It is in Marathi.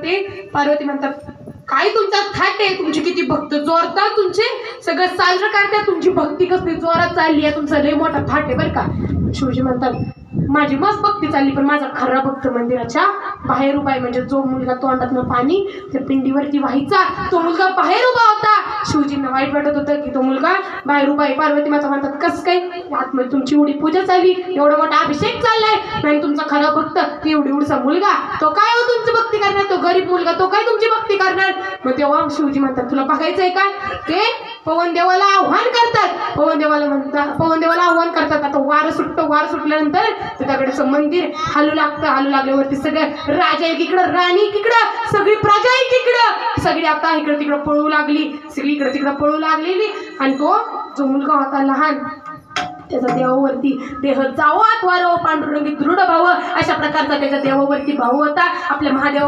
ते पार्वती म्हणतात, काय तुमचा थाट आहे, तुमची किती भक्त जोरदार, तुमचे सगळं साजरं करतात, तुमची भक्ती कसली जोरात चालली आहे, तुमचा लय मोठा थाट आहे बरं का. शिवजी म्हणतात, माझी मस्त भक्ती चालली, पण माझा खरा भक्त मंदिराच्या बाहेर उभा आहे. म्हणजे जो मुलगा तोंडातनं पाणी त्या पिंडीवरती व्हायचा तो मुलगा बाहेर उभा होता. शिवजींना वाईट वाटत होतं की तो मुलगा बाहेर उभा आहे. पार्वती माता म्हणतात, कस काय, आतमध्ये तुमची एवढी पूजा चालली, एवढा मोठा अभिषेक चाललाय, नाही तुमचा खरा भक्त एवढी उडसा मुलगा, तो काय हो तुमची भक्ती करणार, तो गरीब मुलगा तो काय तुमची भक्ती करणार. मग तेव्हा शिवजी म्हणतात, तुला बघायचंय का. ते पवनदेवाला आव्हान करतात. पवनदेवाला आव्हान करतात. आता वार सुटतं, वार सुटल्यानंतर त्याच्याकडे मंदिर हलू लागतं. हलू लागल्यावरती सगळं राजा एकीकडं, राणी एकीकडं, सगळी प्रजा एकीकडं, सगळी आता इकडं तिकडं पळू लागली, सगळी इकडं तिकडं पळू लागलेली. आणि तो जो मुलगा होता लहान, त्याचा देवावरती देह जावो अथवा पांडुरंगी दृढ भाव, अशा प्रकारचा त्याच्या देवावरती भाव होता. आपल्या महादेवा